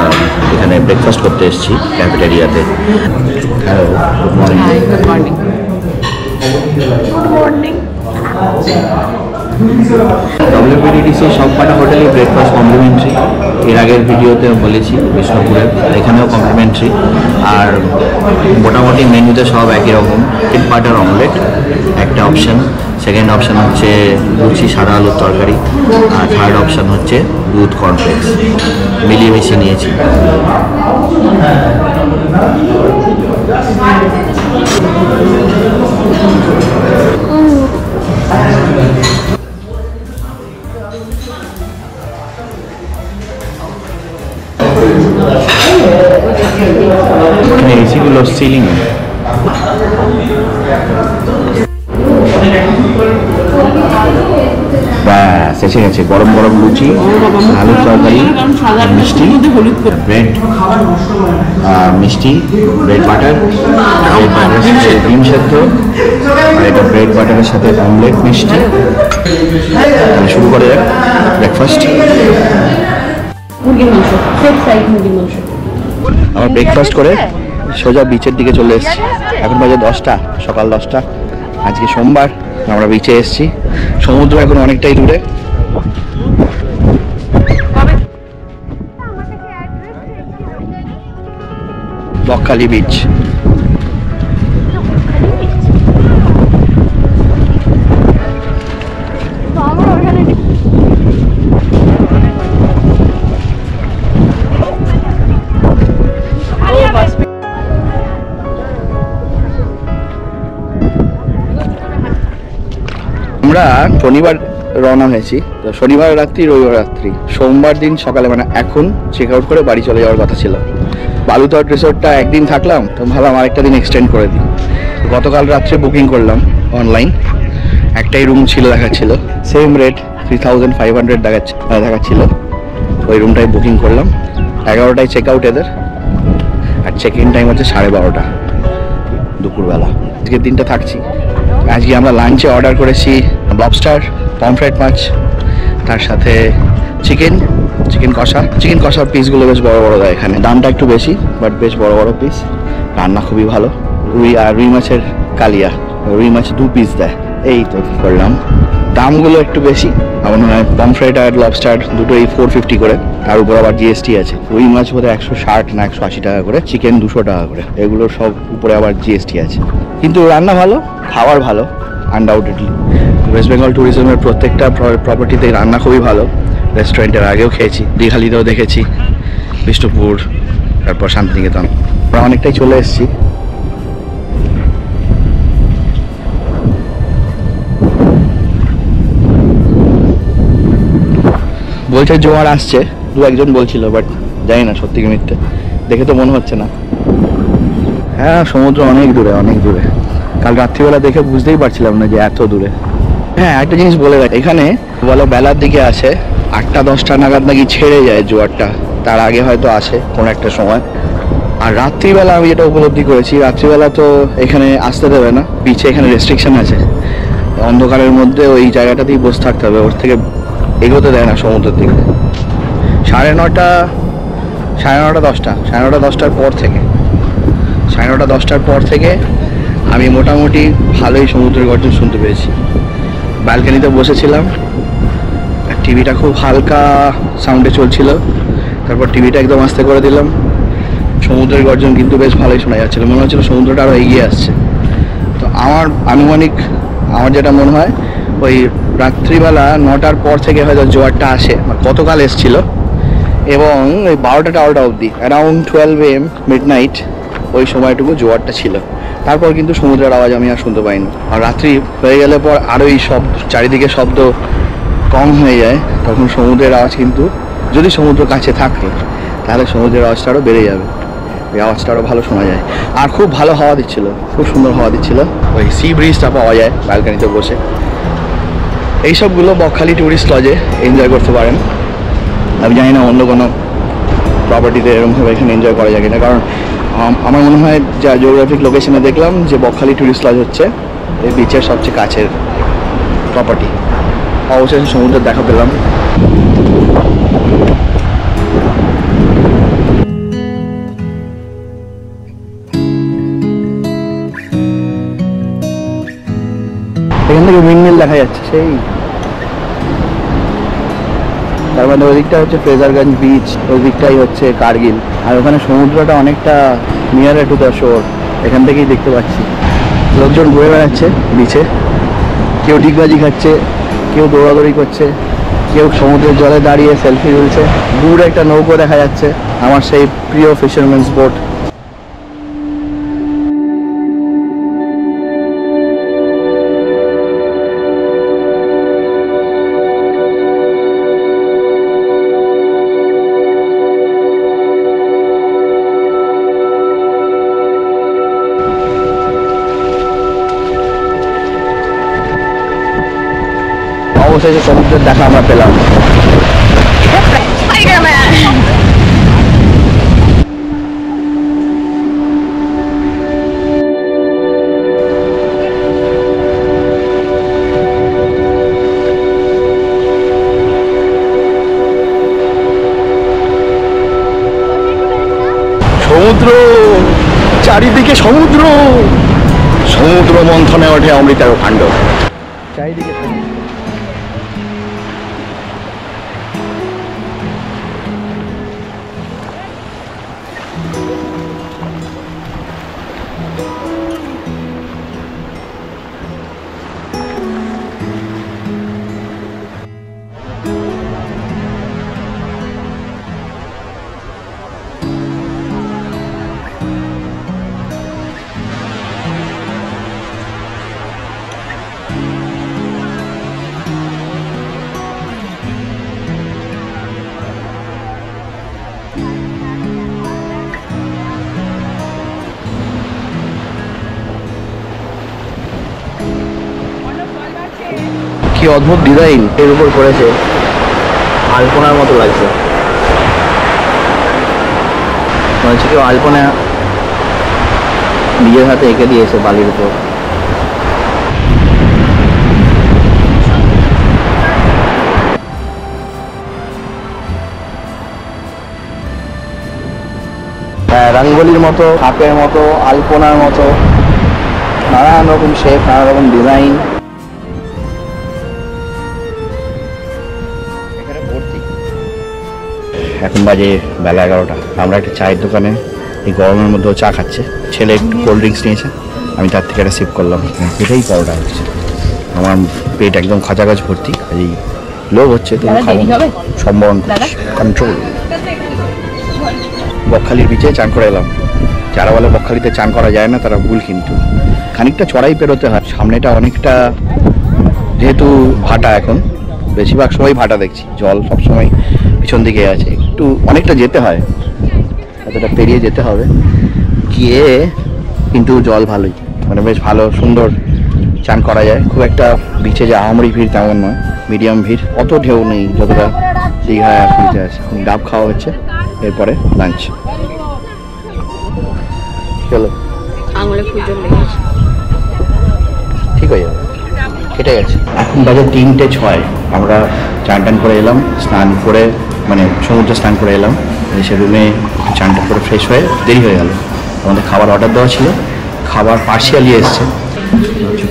এখানে ব্রেকফাস্ট করতে এসেছি ক্যাফেটেরিয়াতে। Hello, good morning. Good morning. WPTDC সবকটা হোটেলে ব্রেকফাস্ট কমপ্লিমেন্টারি। এর আগের ভিডিওতে বলেছি বিষ্ণুপুরের, এখানেও কমপ্লিমেন্টারি। আর মোটামুটি মেনুতে সব একই রকম। চিকেন বাটার অমলেট একটা অপশান, সেকেন্ড অপশান হচ্ছে লুচি সাদা আলুর তরকারি, আর থার্ড অপশান হচ্ছে দুধ কর্নফ্লেক্স। মিলিয়ে মিশিয়ে নিয়েছি। এখানে এসিগুলো সিলিং। ব্যাস এসে গেছে গরম গরম লুচি, আলুর তরকারি, মিষ্টি, ব্রেড, মিষ্টি, ব্রেড বাটার, ব্রেড বাটারের সাথে ডিম সেদ্ধ, আর এটা ব্রেড বাটারের সাথে অমলেট মিষ্টি। শুরু করে যাক ব্রেকফাস্ট। আমার ব্রেকফাস্ট করে সোজা বিচের দিকে চলে এসেছি। এখন বাজে 10টা, সকাল 10টা। আজকে সোমবার, আমরা বিচে এসেছি। সমুদ্র এখন অনেকটাই দূরে। বকখালি বিচ। আমরা শনিবার রওনা হয়েছি, তো শনিবার রাত্রি, রবিবার রাত্রি, সোমবার দিন সকালে মানে এখন চেক আউট করে বাড়ি চলে যাওয়ার কথা ছিল। বালুতট রিসোর্টটা একদিন থাকলাম, তো ভাবলাম আরেকটা দিন এক্সটেন্ড করে দিই। গতকাল রাত্রে বুকিং করলাম অনলাইন, একটাই রুম ছিল দেখাচ্ছিল, সেম রেট 3500 দেখাচ্ছিল। ওই রুমটাই বুকিং করলাম। 11টায় চেক আউট এদের, আর চেক ইন টাইম হচ্ছে 12:30 দুপুরবেলা। আজকের দিনটা থাকছি। আজকে আমরা লাঞ্চে অর্ডার করেছি লবস্টার, পমফ্রেট মাছ, তার সাথে চিকেন কষার পিসগুলো বেশ বড় বড় দেয় এখানে। দামটা একটু বেশি, বাট বেশ বড় বড় পিস। রান্না খুবই ভালো। রুই মাছের কালিয়া, রুই মাছ 2 পিস দেয়। এই তো করলাম। দামগুলো একটু বেশি, আমার মনে হয় পমফ্রেট আর লবস্টার দুটোই 450 করে, তার উপর আবার জিএসটি আছে। রুই মাছ বোধহয় 160 না 180 টাকা করে, চিকেন 200 টাকা করে, এগুলোর সব উপরে আবার জিএসটি আছে। কিন্তু রান্না ভালো, খাবার ভালো আনডাউটেডলি। ওয়েস্ট বেঙ্গল ট্যুরিজমের প্রত্যেকটা প্রপার্টিতে রান্না খুবই ভালো। রেস্টুরেন্টের আগেও খেয়েছি, দীঘালিতেও দেখেছি, বিষ্ণুপুর, তারপর শান্তিনিকেতন। আমরা অনেকটাই চলে এসেছি। বলছে জোয়ার আসছে, দু একজন বলছিল, বাট জানি না সত্যি কি মিথ্যে, দেখে তো মনে হচ্ছে না। হ্যাঁ সমুদ্র অনেক দূরে, অনেক দূরে। কাল রাত্রিবেলা দেখে বুঝতেই পারছিলাম না যে এত দূরে। হ্যাঁ একটা জিনিস বলে রাখ, এখানে বলো বেলার দিকে আসে 8টা-10টা নাগাদ নাকি ছেড়ে যায় জোয়ারটা, তার আগে হয়তো আসে কোনো একটা সময়। আর রাত্রিবেলা আমি যেটা উপলব্ধি করেছি, রাত্রিবেলা তো এখানে আসতে দেবে না, বিচে এখানে রেস্ট্রিকশন আছে, অন্ধকারের মধ্যে ওই জায়গাটাতেই বসে থাকতে হবে, ওর থেকে এগোতে দেয় না সমুদ্রের দিকে। 9:30, 10টা, 10টার পর থেকে, 10টার পর থেকে আমি মোটামুটি ভালোই সমুদ্রের গর্জন শুনতে পেয়েছি। ব্যালকনিতে বসেছিলাম, টিভিটা খুব হালকা সাউন্ডে চলছিল, তারপর টিভিটা একদম আস্তে করে দিলাম, সমুদ্রের গর্জন কিন্তু বেশ ভালোই শোনা যাচ্ছিল, মনে হচ্ছিল সমুদ্রটা আরও এগিয়ে আসছে। তো আমার আনুমানিক, আমার যেটা মনে হয় ওই রাত্রিবেলা 9টার পর থেকে হয়তো জোয়ারটা আসে, গতকাল এসছিল, এবং ওই 12টা অবধি অ্যারাউন্ড 12 AM মিডনাইট ওই সময়টুকু জোয়ারটা ছিল। তারপর কিন্তু সমুদ্রের আওয়াজ আমি আর শুনতে পাইনি। আর রাত্রি হয়ে গেলে পর আরও এই শব্দ, চারিদিকে শব্দ কম হয়ে যায়, তখন সমুদ্রের আওয়াজ কিন্তু, যদি সমুদ্র কাছে থাকে তাহলে সমুদ্রের আওয়াজটা আরও বেড়ে যাবে, এই আওয়াজটা আরও ভালো শোনা যায়। আর খুব ভালো হাওয়া দিচ্ছিল, খুব সুন্দর হাওয়া দিচ্ছিল, ওই সি ব্রিজটা পাওয়া যায় ব্যালকনিতে বসে। এইসবগুলো বকখালি ট্যুরিস্ট লজে এনজয় করতে পারেন। আমি জানি না অন্য কোনো প্রপার্টিতে এরকমভাবে এখানে এনজয় করা যায় কিনা, কারণ আমার মনে হয় যা জিওগ্রাফিক লোকেশনে দেখলাম যে বকখালি ট্যুরিস্ট লজ হচ্ছে এই বিচের সবচেয়ে কাছের প্রপার্টি। অবশেষে সমুদ্রের দেখা পেলাম। এখান থেকে উইন্ডমিল দেখা যাচ্ছে সেই, তার মানে ওই দিকটা হচ্ছে ফ্রেজারগঞ্জ বিচ, ওই দিকটাই হচ্ছে কার্গিল, আর ওখানে সমুদ্রটা অনেকটা নিয়ারে টু দ্য শোর, এখান থেকেই দেখতে পাচ্ছি। লোকজন ঘুরে বেড়াচ্ছে বিচে, কেউ ডিগবাজি খাচ্ছে, কেউ দৌড়াদৌড়ি করছে, কেউ সমুদ্রের জলে দাঁড়িয়ে সেলফি তুলছে। দূরে একটা নৌকো দেখা যাচ্ছে, আমার সেই প্রিয় ফিশারম্যানস বোট। অবশেষে সমুদ্রের দেখা আমরা পেলাম। সমুদ্র, চারিদিকে সমুদ্র, সমুদ্র মন্থনে ওঠে অমৃতার কাণ্ড, চারিদিকে কি অদ্ভুত ডিজাইন এর উপর করেছে, আলপনার মতো লাগছে, মনে হচ্ছে কেউ আলপনা নিজের হাতে এঁকে দিয়েছে বালির উপর। রঙ্গোলির মতো, কাপের মতো, আলপনার মতো, নানান রকম শেপ, নানা রকম ডিজাইন। এখন বাজে বেলা 11টা, আমরা একটা চায়ের দোকানে এই গরমের মধ্যেও চা খাচ্ছে, ছেলে একটু কোল্ড ড্রিঙ্কস নিয়েছে, আমি তার থেকে একটা সিপ করলাম। এটাই পরোটা হচ্ছে, আমার পেট একদম খাঁচাখাচ ভর্তি, এই লোভ হচ্ছে, তুমি খাবো, সম্বরণ কন্ট্রোল। বকখালির বিচে চান করে এলাম। যারা বলে বকখালিতে চান করা যায় না তারা ভুল, কিন্তু খানিকটা চড়াই পেরোতে হয়, সামনেটা অনেকটা যেহেতু ভাটা এখন বেশিরভাগ সময় ভাটা দেখছি, জল সবসময় পিছন দিকে আছে, একটু অনেকটা যেতে হয়, এতটা পেরিয়ে যেতে হবে গিয়ে, কিন্তু জল ভালোই, মানে বেশ ভালো সুন্দর চান করা যায়। খুব একটা বিচে যে আহামরি ভিড় তেমন নয়, মিডিয়াম ভিড়, অত ঢেউ নেই যতটা দীঘায় আর পুরীতে আছে। ডাব খাওয়া হচ্ছে, এরপরে লাঞ্চ। চলো, আঙুলে পুজো লেগেছে। ঠিক হয়ে যাবে, কেটে গেছে। এখন বাজে 3:06, আমরা চান টান করে এলাম, স্নান করে মানে সমুদ্রে স্নান করে এলাম, এসে রুমে চান টান করে ফ্রেশ হয়ে দেরি হয়ে গেল। আমাদের খাবার অর্ডার দেওয়া ছিল, খাবার পার্সিয়ালি এসছে।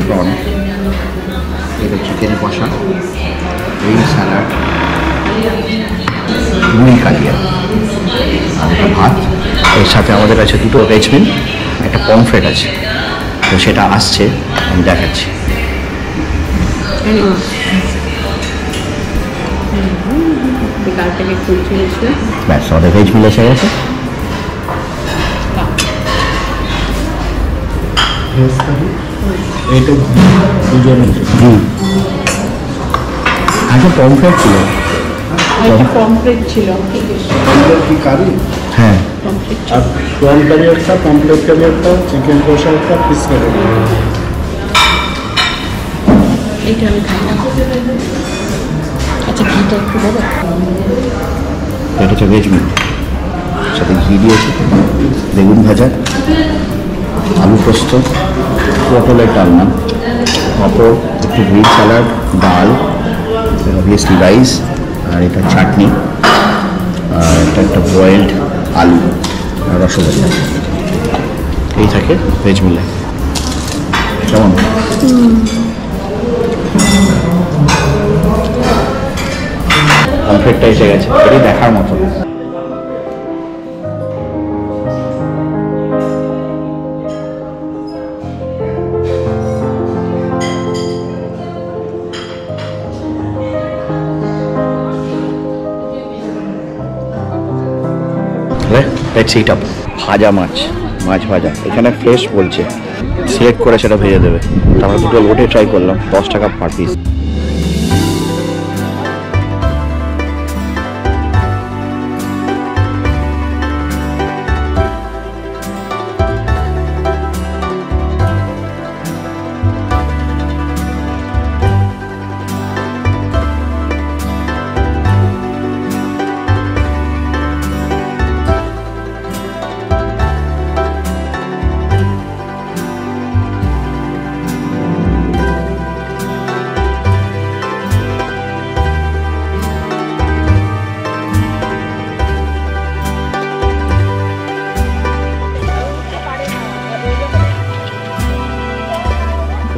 প্রন, এটা চিকেনের কষা, এই স্যালাড, রুই কালিয়া, আর একটা ভাত। এর সাথে আমাদের আছে 2টো ভেজ মিল, একটা পমফ্রেট আছে, তো সেটা আসছে, আমি দেখাচ্ছি। ব্যাস, আমাদের ভেজ মিল এসে গেছে। আগে পমফ্রেট ছিল, পমফ্রেট ছিল। কি কারি হ্যাঁ, আর প্রন কারি একটা, পমফ্লেট কারি একটা, চিকেন কষা একটা, ফিশ কারি। এইটা আমি খাই না। আচ্ছা, ঘিটা একটু দেবে? এটা হচ্ছে ভেজ মিল, সাথে ঘি দিয়েছে, বেগুন ভাজা, আলু পোস্ত, পটলের ডালনা, পাঁপড়, একটু গ্রিন স্যালাড, ডাল, অবভিয়াসলি রাইস, আর এটা চাটনি, আর এটা একটা বয়েলড আলু আর রসগোল্লা। এই থাকে ভেজ মিলে। কেমন? পমফ্রেটটা এসে গেছে, এটি দেখার মতো। Let's it up. ভাজা মাছ, মাছ ভাজা, এখানে ফ্রেশ বলছে, সিলেক্ট করে সেটা ভেজে দেবে। আমরা 2টো লোটে ট্রাই করলাম, 10 টাকা পার পিস।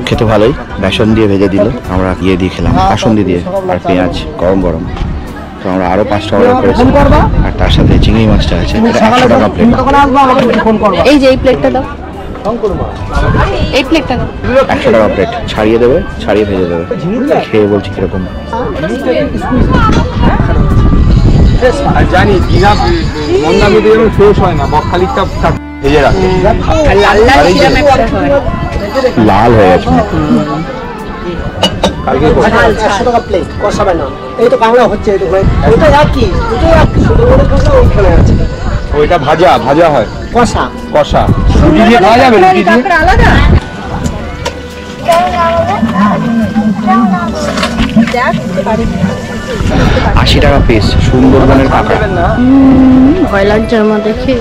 খেতে ভালোই, বেসন দিয়ে ভেজে দিল, আমরা ইয়ে দিয়ে খেলাম কাসুন্দি দিয়ে, আর পেঁয়াজ গরম গরম। তো আমরা আরো 5টা অর্ডার করেছি, আর তার সাথে চিংড়ি মাছটা আছে, এটা 100 টাকা প্লেট। এই যে এই প্লেটটা দাও, এই প্লেটটা দাও। 100 টাকা প্লেট, ছাড়িয়ে দেবে, ছাড়িয়ে ভেজে দেবে। খেয়ে বলছি কিরকম। জানি দীঘা মন্দারমণিতে যেমন ফ্রেশ হয় না, বকখালিটা ভেজে রাখে, লাল হয়ে গেছে। কালকে 100 টাকা প্লেট কষাবে না, এই তো বাংলা হচ্ছে, এই তো ওইটা একই, দুটোই একই, শুধু করে কষা ওইখানে আছে, ওইটা ভাজা ভাজা হয়, কষা কষা। রুটি দিয়ে খাওয়া যাবে, রুটি দিয়ে। আলাদা 80 টাকা পিস, সুন্দরবনের কাঁকড়া। ভয় লাগছে আমার দেখে।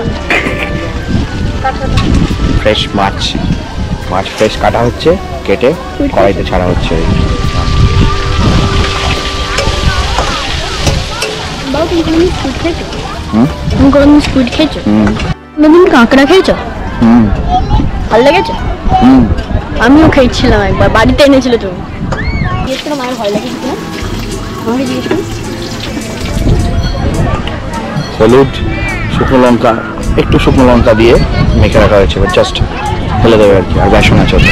ফ্রেশ মাছ, মাছ ফ্রেশ কাটা হচ্ছে, কেটে কড়াইতে ছাড়া হচ্ছে। বাবা, তুমি কোনোদিন স্কুইড খেয়েছো? হুম? তুমি কোনোদিন স্কুইড খেয়েছো? কোনোদিন কাঁকড়া খেয়েছো? হুম ভালো লেগেছে? হুম। আমিও খেয়েছিলাম একবার, বাড়িতে এনেছিল তুমি। জিজ্ঞেস করো মায়ের ভয় লাগে কিনা, আমাকে জিজ্ঞেস করো। হলুদ, শুকনো লঙ্কা, একটু শুকনো লঙ্কা দিয়ে মেখে রাখা হয়েছে, জাস্ট ফেলে দেবে আর কি, আর বেসন আছে ওতে।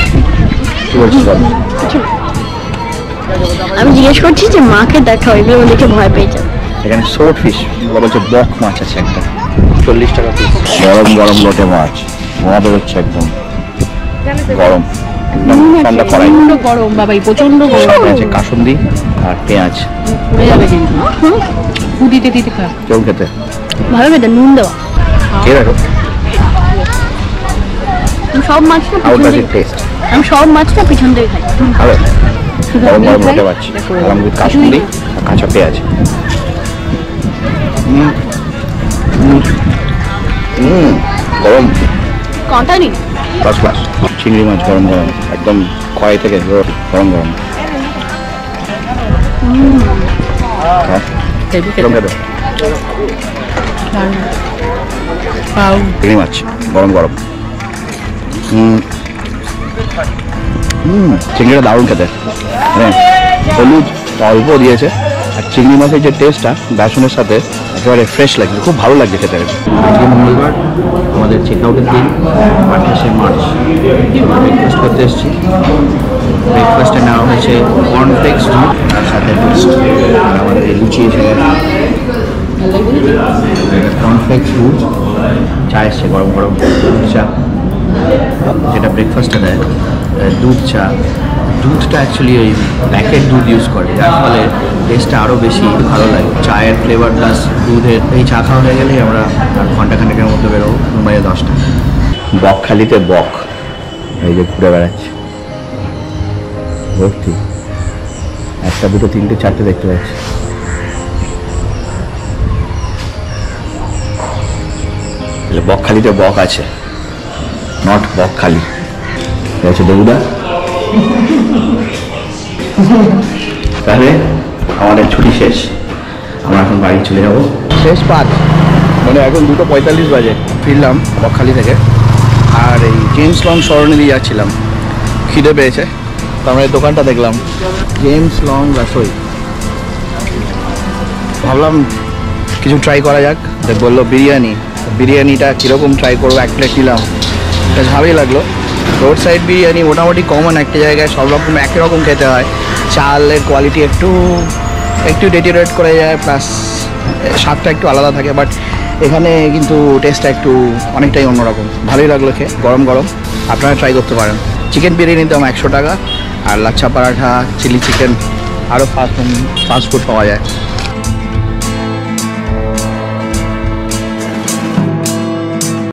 কি বলছিস বল? আমি জিজ্ঞেস করছি যে মাকে দেখা, এগুলো দেখে ভয় পেয়ে যাবে। এখানে সোট ফিশ বলছে, বক মাছ আছে একটা, 40 টাকা পিস। গরম গরম লোটে মাছ, ধোঁয়া বেরোচ্ছে একদম গরম, একদম ঠান্ডা কড়াই। গরম বাবাই, প্রচন্ড গরম। সাথে আছে কাসুন্দি আর পেঁয়াজ, হয়ে যাবে কিন্তু দিতে দিতে খা চল খেতে ভালো খেতে, নুন দেওয়া। খেয়ে দেখো আমি সব মাছটা হাউ পিছন ডাজ থেকে ইট টেস্ট আমি সব মাছটা পিছন থেকে খাই। ভালো শুধু গরম আপনি গরম খাই? খেতে পাচ্ছি গরম দুধ কাশ্মীরি আর কাঁচা পেঁয়াজ গরম কাঁটা নেই। ফার্স্ট ক্লাস চিংড়ি মাছ গরম গরম একদম কড়াই থেকে গরম গরম হ্যাঁ গরম খেতে চিংড়ি মাছ গরম গরম চিংড়িটা দারুণ খেতে হ্যাঁ হলুদ অল্প দিয়েছে আর চিংড়ি মাছের যে টেস্টটা বেসনের সাথে একেবারে ফ্রেশ লাগছে খুব ভালো লাগছে খেতে আজকে মঙ্গলবার আমাদের চেক আউটের দিন 28শে মার্চ ব্রেকফাস্ট করতে এসেছি ব্রেকফাস্টে নেওয়া হয়েছে কর্নফ্লেক্স দুধ তার সাথে টোস্ট আর আমাদের লুচি এসে গেছে কর্নফ্লেক্স দুধ চা এসছে গরম গরম দুধ চা যেটা ব্রেকফাস্টে দেয় দুধ চা দুধটা অ্যাকচুয়ালি ওই প্যাকেট দুধ ইউজ করে যার ফলে টেস্টটা আরও বেশি ভালো লাগে চায়ের ফ্লেভার প্লাস দুধের এই চা খাওয়া হয়ে গেলেই আমরা আর ঘন্টাখানেকের মধ্যে বেরোবো মুম্বাইয়ে 10টা বকখালিতে বক এই যে ঘুরে বেড়াচ্ছে ভর্তি একটা দুটো তিনটে চারটে দেখতে পাচ্ছি বকখালিতে বক আছে নট বকখালি আছে দেবুদা তাহলে আমাদের ছুটি শেষ আমরা এখন বাড়ি চলে যাব শেষ পাঁচ মানে এখন 2:45 বাজে ফিরলাম বকখালি থেকে আর এই জেমস লং সরণি দিয়ে যাচ্ছিলাম খিদে পেয়েছে তো আমরা এই দোকানটা দেখলাম জেমস লং রাসোই ভাবলাম কিছু ট্রাই করা যাক দেখ বললো বিরিয়ানিটা কীরকম ট্রাই করবো এক প্লেট নিলাম বেশ ভালোই লাগলো রোড সাইড বিরিয়ানি মোটামুটি কমন একটা জায়গায় সব রকম একই রকম খেতে হয় চালের কোয়ালিটি একটু ডেটিরেট করে যায় প্লাস স্বাদটা একটু আলাদা থাকে বাট এখানে কিন্তু টেস্টটা একটু অনেকটাই অন্যরকম ভালোই লাগলো খেয়ে গরম গরম আপনারা ট্রাই করতে পারেন চিকেন বিরিয়ানির দাম 100 টাকা আর লাচ্ছা পরাঠা চিলি চিকেন আরও ফাস্ট ফুড পাওয়া যায়